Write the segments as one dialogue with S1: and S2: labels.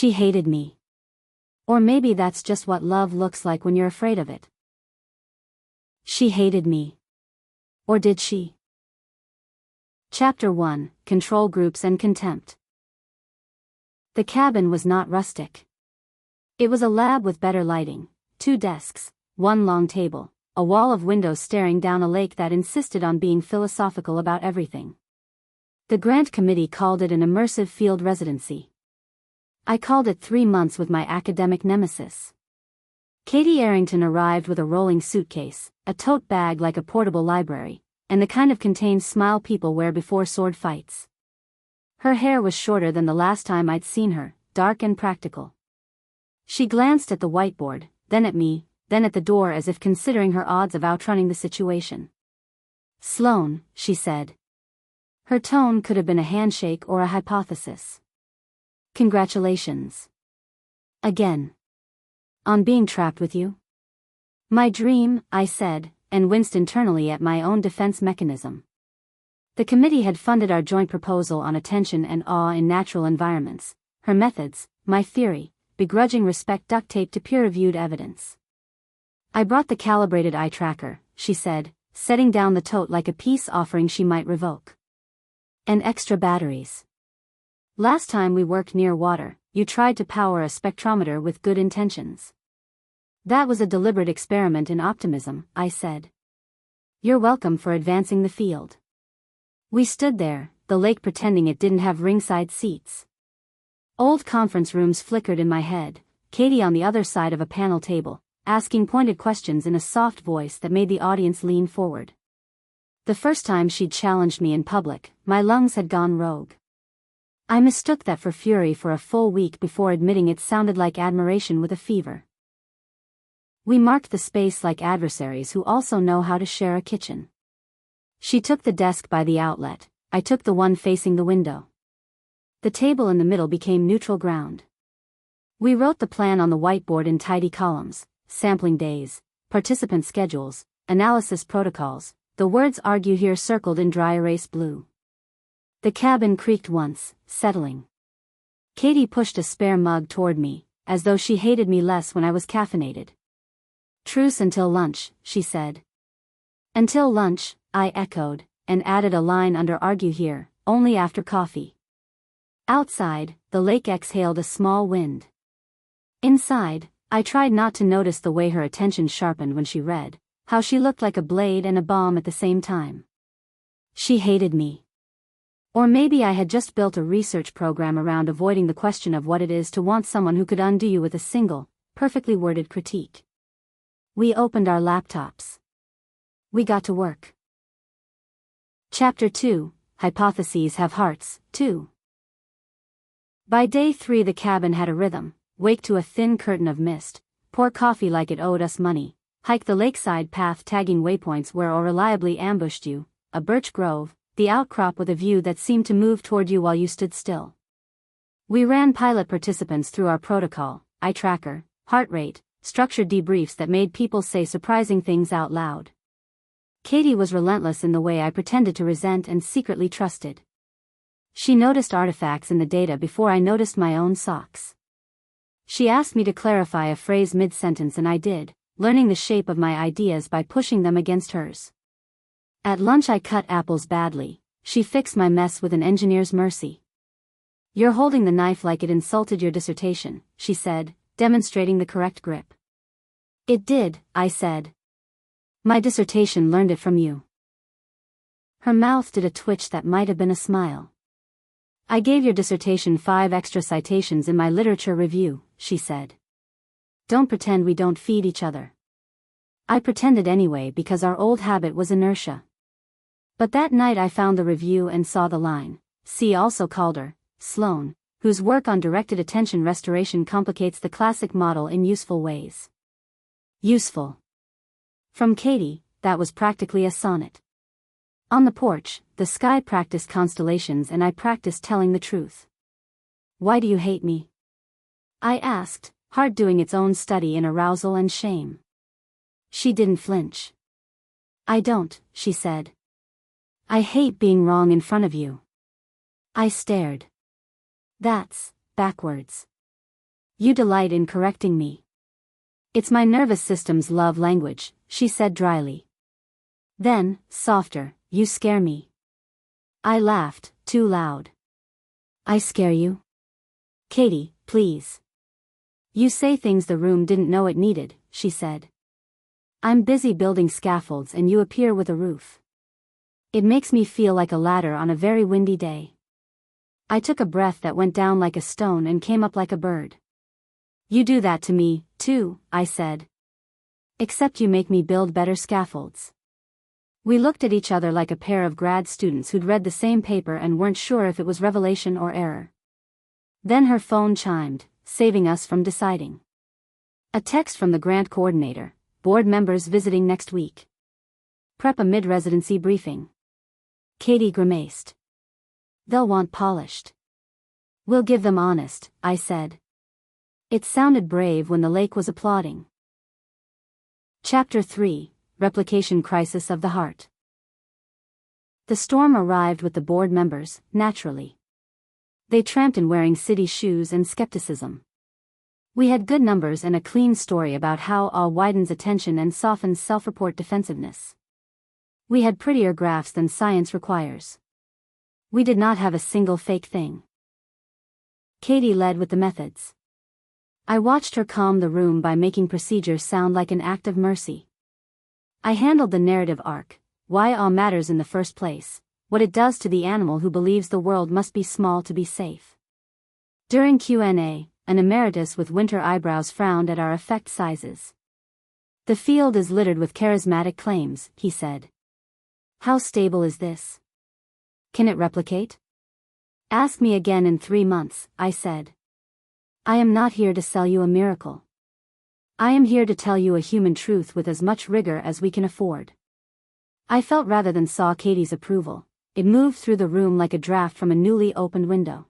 S1: She hated me. Or maybe that's just what love looks like when you're afraid of it. She hated me. Or did she? Chapter 1: Control Groups and Contempt. The cabin was not rustic. It was a lab with better lighting, 2 desks, 1 long table, a wall of windows staring down a lake that insisted on being philosophical about everything. The grant committee called it an immersive field residency. I called it 3 months with my academic nemesis. Katie Arrington arrived with a rolling suitcase, a tote bag like a portable library, and the kind of contained smile people wear before sword fights. Her hair was shorter than the last time I'd seen her, dark and practical. She glanced at the whiteboard, then at me, then at the door as if considering her odds of outrunning the situation. "Sloane," she said. Her tone could have been a handshake or a hypothesis. "Congratulations. Again. On being trapped with you?" "My dream," I said, and winced internally at my own defense mechanism. The committee had funded our joint proposal on attention and awe in natural environments, her methods, my theory, begrudging respect duct taped to peer-reviewed evidence. "I brought the calibrated eye tracker," she said, setting down the tote like a peace offering she might revoke. "And extra batteries. Last time we worked near water, you tried to power a spectrometer with good intentions." "That was a deliberate experiment in optimism," I said. "You're welcome for advancing the field." We stood there, the lake pretending it didn't have ringside seats. Old conference rooms flickered in my head, Katie on the other side of a panel table, asking pointed questions in a soft voice that made the audience lean forward. The first time she'd challenged me in public, my lungs had gone rogue. I mistook that for fury for a full week before admitting it sounded like admiration with a fever. We marked the space like adversaries who also know how to share a kitchen. She took the desk by the outlet, I took the one facing the window. The table in the middle became neutral ground. We wrote the plan on the whiteboard in tidy columns: sampling days, participant schedules, analysis protocols, the words "argue here" circled in dry erase blue. The cabin creaked once, settling. Katie pushed a spare mug toward me, as though she hated me less when I was caffeinated. "Truce until lunch," she said. "Until lunch," I echoed, and added a line under "argue here, only after coffee." Outside, the lake exhaled a small wind. Inside, I tried not to notice the way her attention sharpened when she read, how she looked like a blade and a bomb at the same time. She hated me. Or maybe I had just built a research program around avoiding the question of what it is to want someone who could undo you with a single, perfectly worded critique. We opened our laptops. We got to work. Chapter 2: Hypotheses Have Hearts, 2. By day 3 the cabin had a rhythm: wake to a thin curtain of mist, pour coffee like it owed us money, hike the lakeside path tagging waypoints where or reliably ambushed you, a birch grove, the outcrop with a view that seemed to move toward you while you stood still. We ran pilot participants through our protocol, eye tracker, heart rate, structured debriefs that made people say surprising things out loud. Katie was relentless in the way I pretended to resent and secretly trusted. She noticed artifacts in the data before I noticed my own socks. She asked me to clarify a phrase mid-sentence and I did, learning the shape of my ideas by pushing them against hers. At lunch I cut apples badly. She fixed my mess with an engineer's mercy. "You're holding the knife like it insulted your dissertation," she said, demonstrating the correct grip. "It did," I said. "My dissertation learned it from you." Her mouth did a twitch that might have been a smile. "I gave your dissertation 5 extra citations in my literature review," she said. "Don't pretend we don't feed each other." I pretended anyway because our old habit was inertia. But that night I found the review and saw the line. See also called her Sloane, whose work on directed attention restoration complicates the classic model in useful ways. Useful. From Katie, that was practically a sonnet. On the porch, the sky practiced constellations and I practiced telling the truth. "Why do you hate me?" I asked, heart doing its own study in arousal and shame. She didn't flinch. "I don't," she said. "I hate being wrong in front of you." I stared. "That's backwards." You delight in correcting me. It's my nervous system's love language, she said dryly. Then, softer, you scare me. I laughed, too loud. I scare you? Katie, please. You say things the room didn't know it needed, she said. I'm busy building scaffolds and you appear with a roof. It makes me feel like a ladder on a very windy day. I took a breath that went down like a stone and came up like a bird. You do that to me, too, I said. Except you make me build better scaffolds. We looked at each other like a pair of grad students who'd read the same paper and weren't sure if it was revelation or error. Then her phone chimed, saving us from deciding. A text from the grant coordinator, board members visiting next week. Prep a mid-residency briefing. Katie grimaced. They'll want polished. We'll give them honest, I said. It sounded brave when the lake was applauding. Chapter 3, Replication Crisis of the Heart. The storm arrived with the board members, naturally. They tramped in wearing city shoes and skepticism. We had good numbers and a clean story about how all widens attention and softens self-report defensiveness. We had prettier graphs than science requires. We did not have a single fake thing. Katie led with the methods. I watched her calm the room by making procedure sound like an act of mercy. I handled the narrative arc, why all matters in the first place, what it does to the animal who believes the world must be small to be safe. During Q&A, an emeritus with winter eyebrows frowned at our effect sizes. The field is littered with charismatic claims, he said. How stable is this? Can it replicate? Ask me again in 3 months, I said. I am not here to sell you a miracle. I am here to tell you a human truth with as much rigor as we can afford. I felt rather than saw Katie's approval. It moved through the room like a draft from a newly opened window.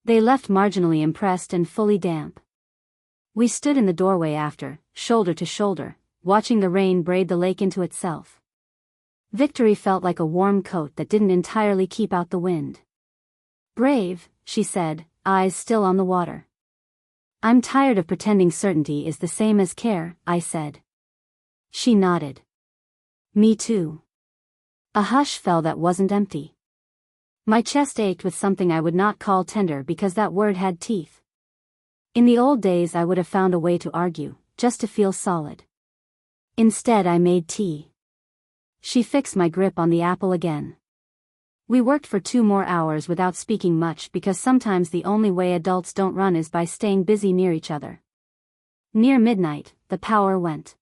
S1: They left marginally impressed and fully damp. We stood in the doorway after, shoulder to shoulder, watching the rain braid the lake into itself. Victory felt like a warm coat that didn't entirely keep out the wind. Brave, she said, eyes still on the water. I'm tired of pretending certainty is the same as care, I said. She nodded. Me too. A hush fell that wasn't empty. My chest ached with something I would not call tender because that word had teeth. In the old days I would have found a way to argue, just to feel solid. Instead I made tea. She fixed my grip on the apple again. We worked for 2 more hours without speaking much because sometimes the only way adults don't run is by staying busy near each other. Near midnight, the power went.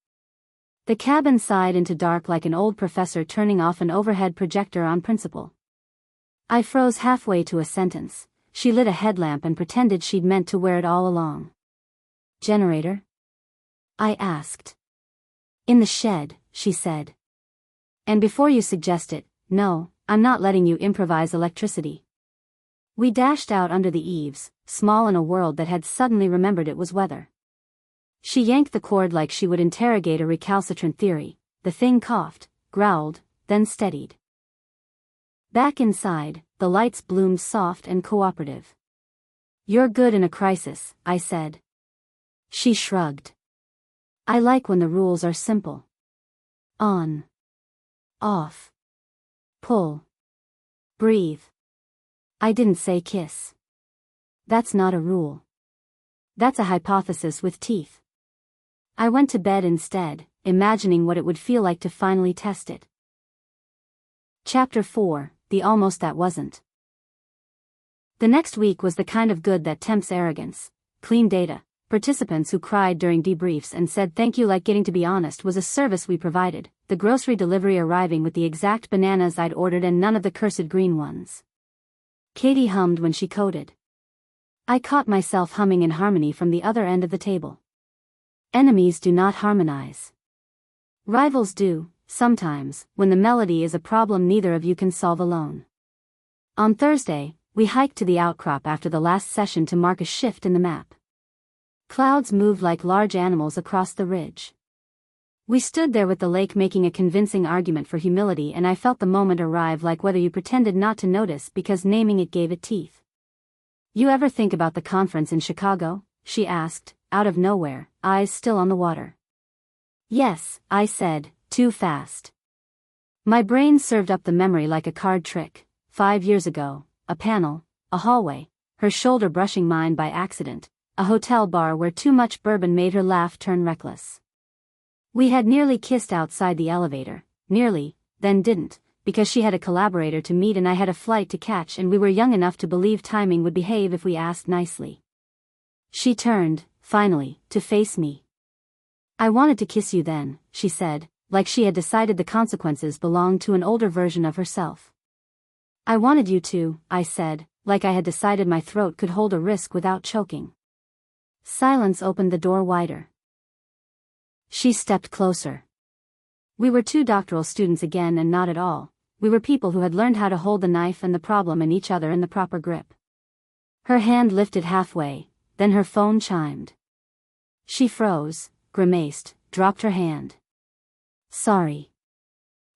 S1: The cabin sighed into dark like an old professor turning off an overhead projector on principle. I froze halfway to a sentence. She lit a headlamp and pretended she'd meant to wear it all along. Generator? I asked. In the shed, she said. And before you suggest it, no, I'm not letting you improvise electricity. We dashed out under the eaves, small in a world that had suddenly remembered it was weather. She yanked the cord like she would interrogate a recalcitrant theory. The thing coughed, growled, then steadied. Back inside, the lights bloomed soft and cooperative. You're good in a crisis, I said. She shrugged. I like when the rules are simple. On. Off. Pull. Breathe. I didn't say kiss. That's not a rule. That's a hypothesis with teeth. I went to bed instead, imagining what it would feel like to finally test it. Chapter 4, The Almost That Wasn't. The next week was the kind of good that tempts arrogance. Clean data, participants who cried during debriefs and said thank you like getting to be honest was a service we provided, the grocery delivery arriving with the exact bananas I'd ordered and none of the cursed green ones. Katie hummed when she coded. I caught myself humming in harmony from the other end of the table. Enemies do not harmonize. Rivals do, sometimes, when the melody is a problem neither of you can solve alone. On Thursday, we hiked to the outcrop after the last session to mark a shift in the map. Clouds moved like large animals across the ridge. We stood there with the lake making a convincing argument for humility and I felt the moment arrive like whether you pretended not to notice because naming it gave it teeth. You ever think about the conference in Chicago? she asked, out of nowhere, eyes still on the water. Yes, I said, too fast. My brain served up the memory like a card trick. 5 years ago, a panel, a hallway, her shoulder brushing mine by accident, a hotel bar where too much bourbon made her laugh turn reckless. We had nearly kissed outside the elevator, nearly, then didn't, because she had a collaborator to meet and I had a flight to catch and we were young enough to believe timing would behave if we asked nicely. She turned, finally, to face me. I wanted to kiss you then, she said, like she had decided the consequences belonged to an older version of herself. I wanted you to, I said, like I had decided my throat could hold a risk without choking. Silence opened the door wider. She stepped closer. We were 2 doctoral students again and not at all. We were people who had learned how to hold the knife and the problem and each other in the proper grip. Her hand lifted halfway, then her phone chimed. She froze, grimaced, dropped her hand. Sorry.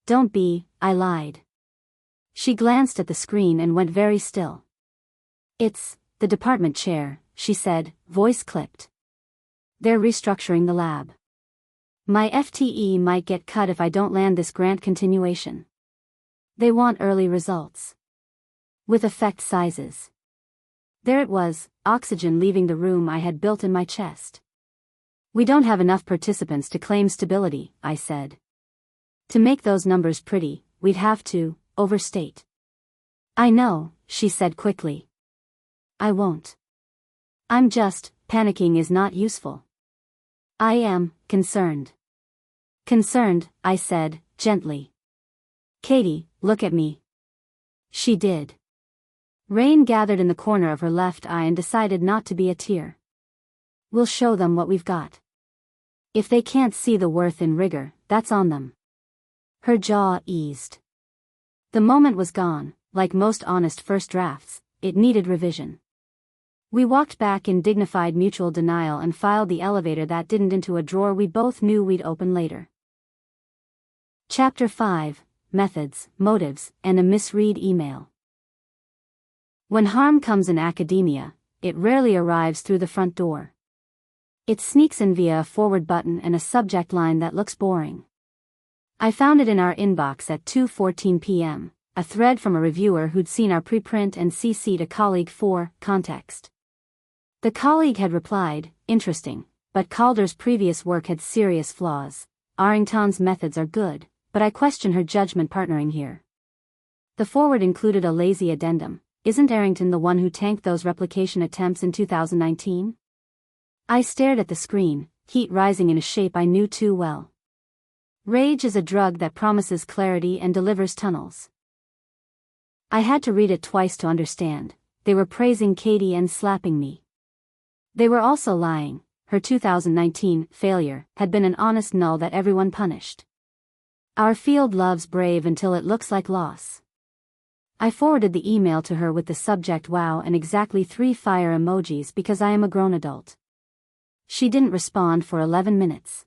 S1: Don't be, I lied. She glanced at the screen and went very still. It's the department chair, she said, voice clipped. They're restructuring the lab. My FTE might get cut if I don't land this grant continuation. They want early results. With effect sizes. There it was, oxygen leaving the room I had built in my chest. We don't have enough participants to claim stability, I said. To make those numbers pretty, we'd have to overstate. I know, she said quickly. I won't. I'm just, panicking is not useful. I am concerned. Concerned, I said, gently. Katie, look at me. She did. Rain gathered in the corner of her left eye and decided not to be a tear. We'll show them what we've got. If they can't see the worth in rigor, that's on them. Her jaw eased. The moment was gone, like most honest first drafts, it needed revision. We walked back in dignified mutual denial and filed the elevator that didn't into a drawer we both knew we'd open later. Chapter 5, Methods, Motives, and a Misread Email. When harm comes in academia, it rarely arrives through the front door. It sneaks in via a forward button and a subject line that looks boring. I found it in our inbox at 2:14 p.m., a thread from a reviewer who'd seen our preprint and CC'd a colleague for context. The colleague had replied, interesting, but Calder's previous work had serious flaws. Arrington's methods are good, but I question her judgment partnering here. The forward included a lazy addendum. Isn't Arrington the one who tanked those replication attempts in 2019? I stared at the screen, heat rising in a shape I knew too well. Rage is a drug that promises clarity and delivers tunnels. I had to read it twice to understand. They were praising Katie and slapping me. They were also lying. Her 2019 failure had been an honest null that everyone punished. Our field loves brave until it looks like loss. I forwarded the email to her with the subject wow and exactly 3 fire emojis because I am a grown adult. She didn't respond for 11 minutes.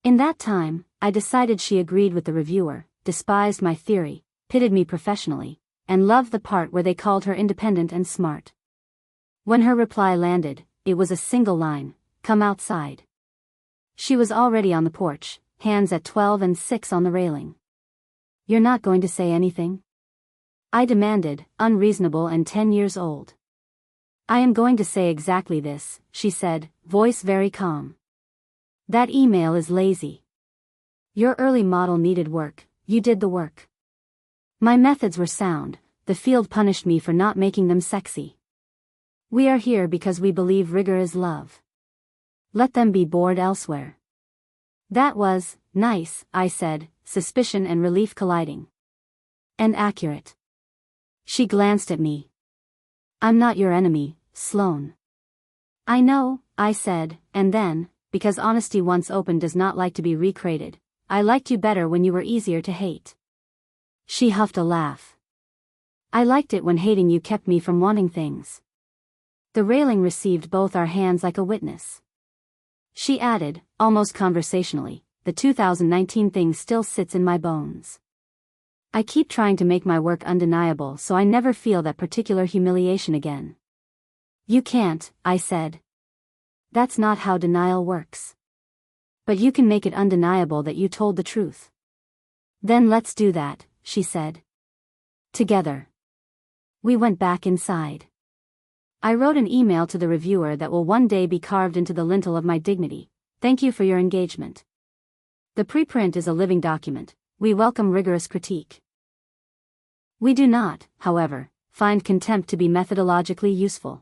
S1: In that time, I decided she agreed with the reviewer, despised my theory, pitted me professionally, and loved the part where they called her independent and smart. When her reply landed, it was a single line, come outside. She was already on the porch, hands at 12 and 6 on the railing. You're not going to say anything? I demanded, unreasonable and 10 years old. I am going to say exactly this, she said, voice very calm. That email is lazy. Your early model needed work, you did the work. My methods were sound, the field punished me for not making them sexy. We are here because we believe rigor is love. Let them be bored elsewhere. That was nice, I said, suspicion and relief colliding. And accurate. She glanced at me. I'm not your enemy, Sloane. I know, I said, and then, because honesty once opened does not like to be recreated, I liked you better when you were easier to hate. She huffed a laugh. I liked it when hating you kept me from wanting things. The railing received both our hands like a witness. She added, almost conversationally, the 2019 thing still sits in my bones. I keep trying to make my work undeniable so I never feel that particular humiliation again. You can't, I said. That's not how denial works. But you can make it undeniable that you told the truth. Then let's do that, she said. Together. We went back inside. I wrote an email to the reviewer that will one day be carved into the lintel of my dignity. Thank you for your engagement. The preprint is a living document. We welcome rigorous critique. We do not, however, find contempt to be methodologically useful.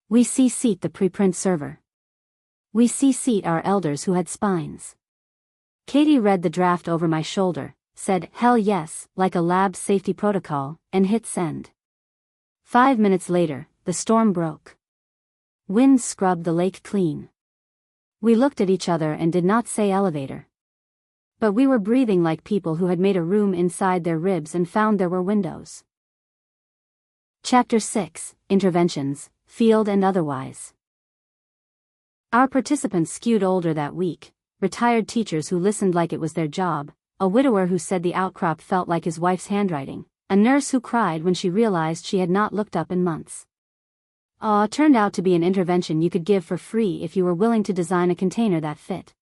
S1: We CC'd the preprint server. We CC'd our elders who had spines. Katie read the draft over my shoulder, said hell yes, like a lab safety protocol, and hit send. 5 minutes later, the storm broke. Wind scrubbed the lake clean. We looked at each other and did not say elevator. But we were breathing like people who had made a room inside their ribs and found there were windows. Chapter 6, Interventions, Field and Otherwise. Our participants skewed older that week, retired teachers who listened like it was their job, a widower who said the outcrop felt like his wife's handwriting, a nurse who cried when she realized she had not looked up in months. Turned out to be an intervention you could give for free if you were willing to design a container that fit.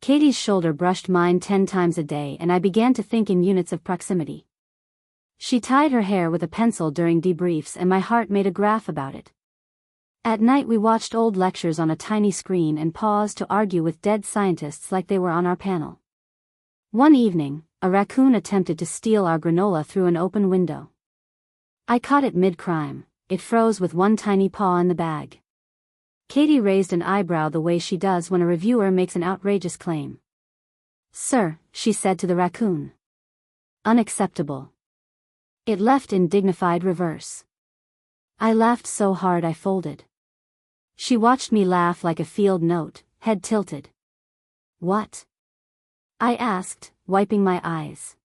S1: Katie's shoulder brushed mine 10 times a day and I began to think in units of proximity. She tied her hair with a pencil during debriefs and my heart made a graph about it. At night we watched old lectures on a tiny screen and paused to argue with dead scientists like they were on our panel. One evening, a raccoon attempted to steal our granola through an open window. I caught it mid-crime. It froze with one tiny paw in the bag. Katie raised an eyebrow the way she does when a reviewer makes an outrageous claim. Sir, she said to the raccoon. Unacceptable. It left in dignified reverse. I laughed so hard I folded. She watched me laugh like a field note, head tilted. What? I asked, wiping my eyes.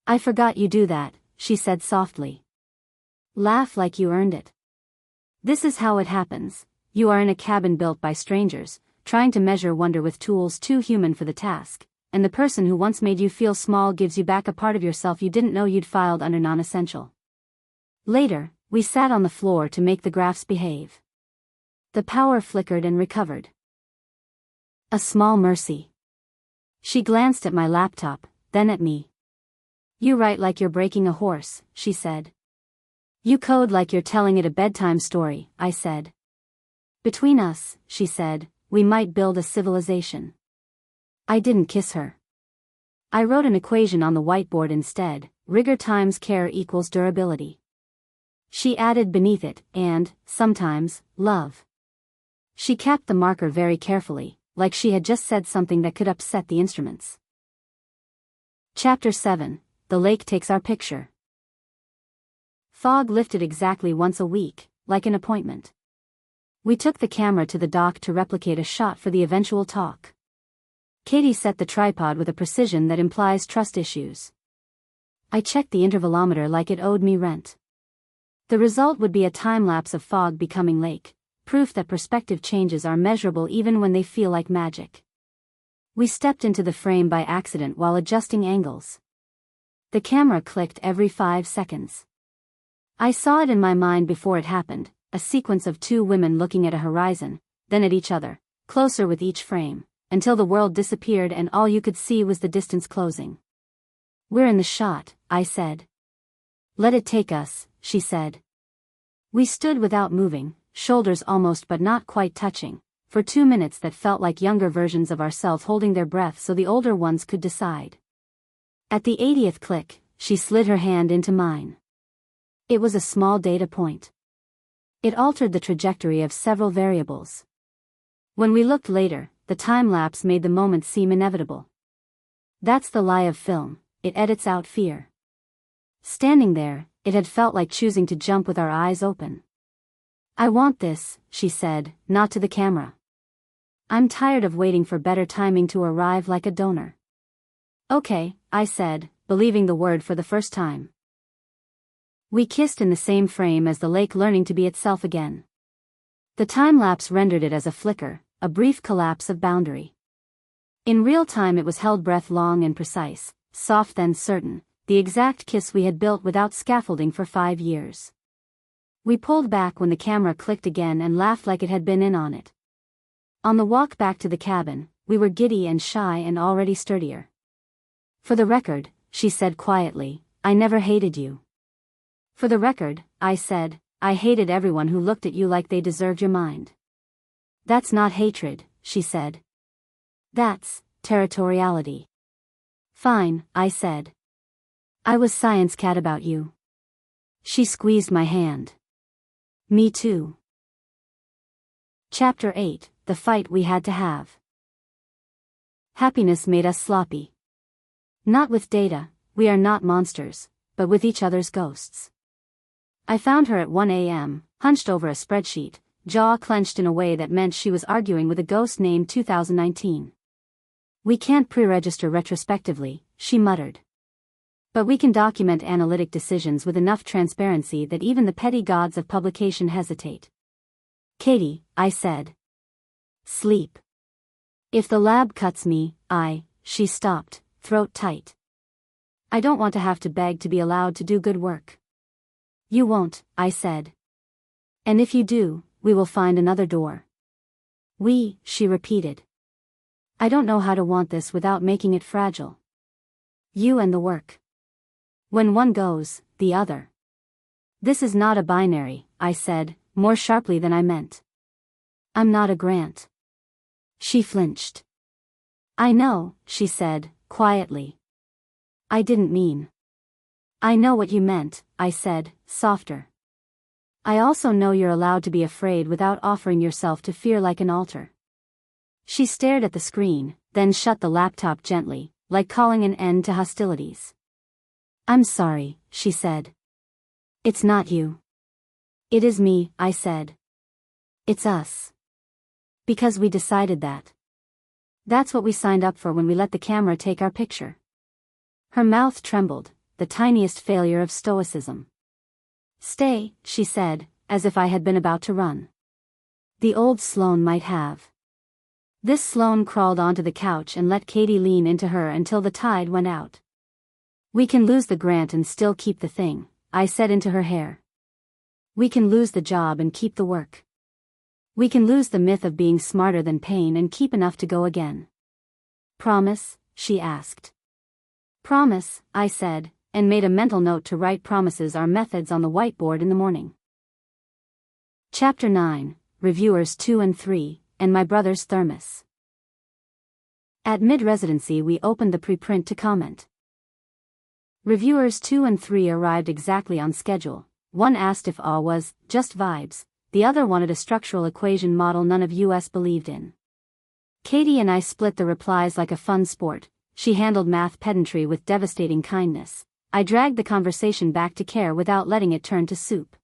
S1: I forgot you do that, she said softly. Laugh like you earned it. This is how it happens. You are in a cabin built by strangers, trying to measure wonder with tools too human for the task, and the person who once made you feel small gives you back a part of yourself you didn't know you'd filed under non-essential. Later, we sat on the floor to make the graphs behave. The power flickered and recovered. A small mercy. She glanced at my laptop, then at me. You write like you're breaking a horse, she said. You code like you're telling it a bedtime story, I said. Between us, she said, we might build a civilization. I didn't kiss her. I wrote an equation on the whiteboard instead, rigor times care equals durability. She added beneath it, and, sometimes, love. She capped the marker very carefully, like she had just said something that could upset the instruments. Chapter 7, The Lake Takes Our Picture. Fog lifted exactly once a week, like an appointment. We took the camera to the dock to replicate a shot for the eventual talk. Katie set the tripod with a precision that implies trust issues. I checked the intervalometer like it owed me rent. The result would be a time-lapse of fog becoming lake, proof that perspective changes are measurable even when they feel like magic. We stepped into the frame by accident while adjusting angles. The camera clicked every 5 seconds. I saw it in my mind before it happened, a sequence of 2 women looking at a horizon, then at each other, closer with each frame, until the world disappeared and all you could see was the distance closing. We're in the shot, I said. Let it take us, she said. We stood without moving, shoulders almost but not quite touching, for 2 minutes that felt like younger versions of ourselves holding their breath so the older ones could decide. At the 80th click, she slid her hand into mine. It was a small data point. It altered the trajectory of several variables. When we looked later, the time-lapse made the moment seem inevitable. That's the lie of film, it edits out fear. Standing there, it had felt like choosing to jump with our eyes open. I want this, she said, not to the camera. I'm tired of waiting for better timing to arrive like a donor. Okay, I said, believing the word for the first time. We kissed in the same frame as the lake learning to be itself again. The time-lapse rendered it as a flicker, a brief collapse of boundary. In real time it was held breath long and precise, soft and certain, the exact kiss we had built without scaffolding for 5 years. We pulled back when the camera clicked again and laughed like it had been in on it. On the walk back to the cabin, we were giddy and shy and already sturdier. For the record, she said quietly, I never hated you. For the record, I said, I hated everyone who looked at you like they deserved your mind. That's not hatred, she said. That's territoriality. Fine, I said. I was science cat about you. She squeezed my hand. Me too. Chapter 8, The Fight We Had to Have. Happiness made us sloppy. Not with Data, we are not monsters, but with each other's ghosts. I found her at 1 a.m., hunched over a spreadsheet, jaw clenched in a way that meant she was arguing with a ghost named 2019. We can't pre-register retrospectively, she muttered. But we can document analytic decisions with enough transparency that even the petty gods of publication hesitate. Katie, I said. Sleep. If the lab cuts me, she stopped, throat tight. I don't want to have to beg to be allowed to do good work. You won't, I said. And if you do, we will find another door. She repeated. I don't know how to want this without making it fragile. You and the work. When one goes, the other. This is not a binary, I said, more sharply than I meant. I'm not a Grant. She flinched. I know, she said, quietly. I didn't mean. I know what you meant, I said, softer. I also know you're allowed to be afraid without offering yourself to fear like an altar. She stared at the screen, then shut the laptop gently, like calling an end to hostilities. I'm sorry, she said. It's not you. It is me, I said. It's us. Because we decided that. That's what we signed up for when we let the camera take our picture. Her mouth trembled, the tiniest failure of stoicism. Stay, she said, as if I had been about to run. The old Sloane might have. This Sloane crawled onto the couch and let Katie lean into her until the tide went out. We can lose the grant and still keep the thing, I said into her hair. We can lose the job and keep the work. We can lose the myth of being smarter than pain and keep enough to go again. Promise? She asked. Promise, I said, and made a mental note to write promises our methods on the whiteboard in the morning. Chapter 9, Reviewers 2 and 3, and my brother's thermos. At mid-residency we opened the preprint to comment. Reviewers 2 and 3 arrived exactly on schedule. One asked if A was just vibes, the other wanted a structural equation model none of us believed in. Katie and I split the replies like a fun sport. She handled math pedantry with devastating kindness. I dragged the conversation back to care without letting it turn to soup.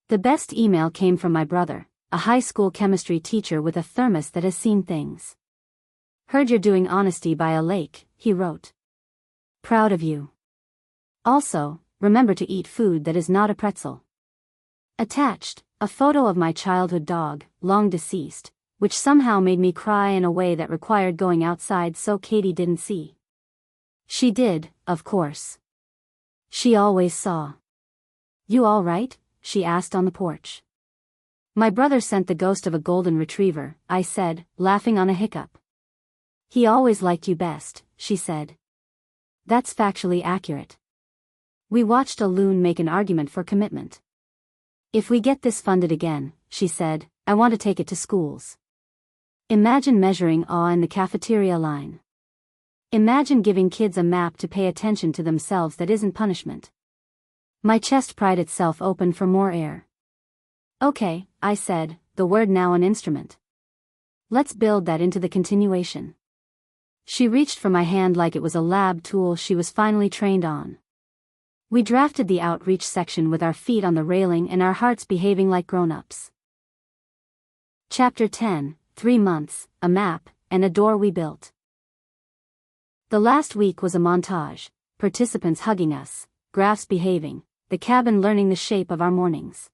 S1: The best email came from my brother, a high school chemistry teacher with a thermos that has seen things. Heard you're doing honesty by a lake, he wrote. Proud of you. Also, remember to eat food that is not a pretzel. Attached, a photo of my childhood dog, long deceased, which somehow made me cry in a way that required going outside so Katie didn't see. She did, of course. She always saw. You all right? She asked on the porch. My brother sent the ghost of a golden retriever, I said, laughing on a hiccup. He always liked you best, she said. That's factually accurate. We watched a loon make an argument for commitment. If we get this funded again, she said, I want to take it to schools. Imagine measuring awe in the cafeteria line. Imagine giving kids a map to pay attention to themselves that isn't punishment. My chest pried itself open for more air. Okay, I said, the word now an instrument. Let's build that into the continuation. She reached for my hand like it was a lab tool she was finally trained on. We drafted the outreach section with our feet on the railing and our hearts behaving like grown-ups. Chapter 10, 3 months, a map, and a door we built. The last week was a montage, participants hugging us, graphs behaving, the cabin learning the shape of our mornings.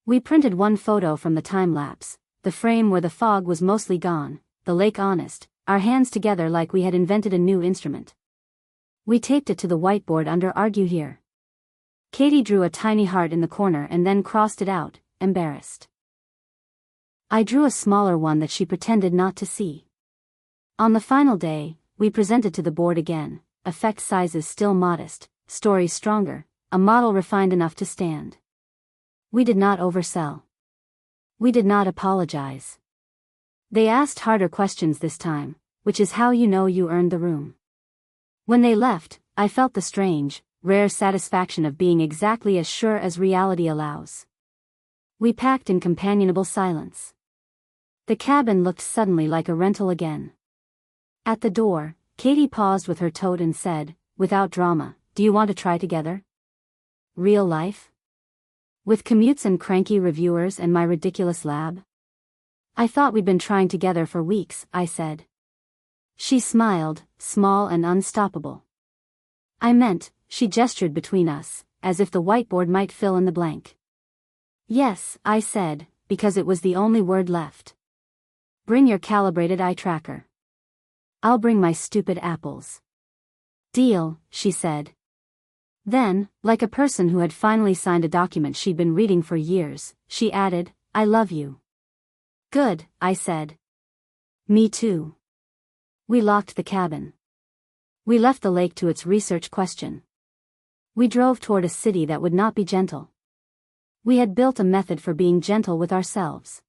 S1: We printed one photo from the time-lapse, the frame where the fog was mostly gone, the lake honest, our hands together like we had invented a new instrument. We taped it to the whiteboard under Argue Here. Katie drew a tiny heart in the corner and then crossed it out, embarrassed. I drew a smaller one that she pretended not to see. On the final day, we presented to the board again, effect sizes still modest, stories stronger, a model refined enough to stand. We did not oversell. We did not apologize. They asked harder questions this time, which is how you know you earned the room. When they left, I felt the strange, rare satisfaction of being exactly as sure as reality allows. We packed in companionable silence. The cabin looked suddenly like a rental again. At the door, Katie paused with her tote and said, without drama, "Do you want to try together? Real life? With commutes and cranky reviewers and my ridiculous lab?" "I thought we'd been trying together for weeks," I said. She smiled, small and unstoppable. "I meant," she gestured between us, as if the whiteboard might fill in the blank. "Yes," I said, because it was the only word left. "Bring your calibrated eye tracker. I'll bring my stupid apples." "Deal," she said. Then, like a person who had finally signed a document she'd been reading for years, she added, "I love you." "Good," I said. "Me too." We locked the cabin. We left the lake to its research question. We drove toward a city that would not be gentle. We had built a method for being gentle with ourselves.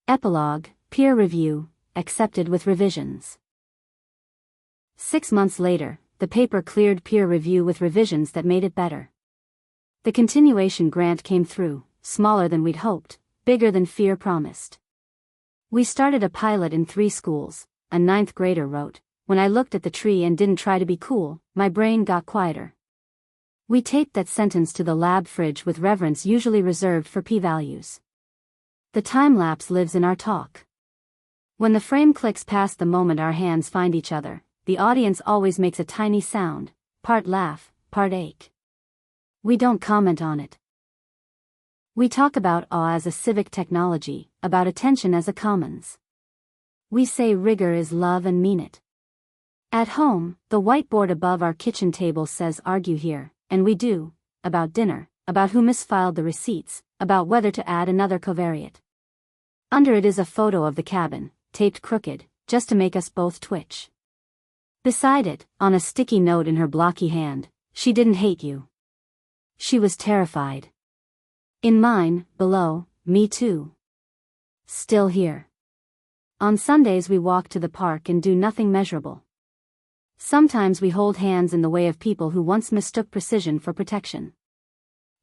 S1: Epilogue, peer review, accepted with revisions. 6 months later, the paper cleared peer review with revisions that made it better. The continuation grant came through, smaller than we'd hoped, bigger than fear promised. We started a pilot in 3 schools, a 9th grader wrote. When I looked at the tree and didn't try to be cool, my brain got quieter. We taped that sentence to the lab fridge with reverence usually reserved for p-values. The time-lapse lives in our talk. When the frame clicks past the moment our hands find each other, the audience always makes a tiny sound, part laugh, part ache. We don't comment on it. We talk about awe as a civic technology, about attention as a commons. We say rigor is love and mean it. At home, the whiteboard above our kitchen table says argue here, and we do, about dinner, about who misfiled the receipts, about whether to add another covariate. Under it is a photo of the cabin, taped crooked, just to make us both twitch. Beside it, on a sticky note in her blocky hand, "She didn't hate you. She was terrified." In mine, below, "Me too. Still here." On Sundays we walk to the park and do nothing measurable. Sometimes we hold hands in the way of people who once mistook precision for protection.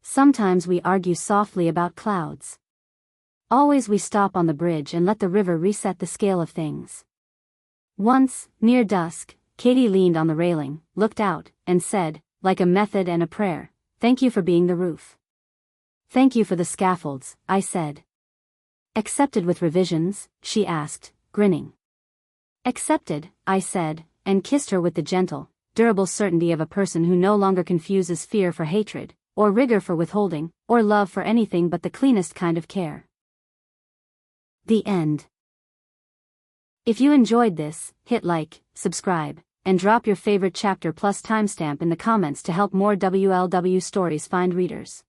S1: Sometimes we argue softly about clouds. Always we stop on the bridge and let the river reset the scale of things. Once, near dusk, Katie leaned on the railing, looked out, and said, like a method and a prayer, "Thank you for being the roof." "Thank you for the scaffolds," I said. "Accepted with revisions?" she asked, grinning. "Accepted," I said, and kissed her with the gentle, durable certainty of a person who no longer confuses fear for hatred, or rigor for withholding, or love for anything but the cleanest kind of care. The end. If you enjoyed this, hit like, subscribe, and drop your favorite chapter plus timestamp in the comments to help more WLW stories find readers.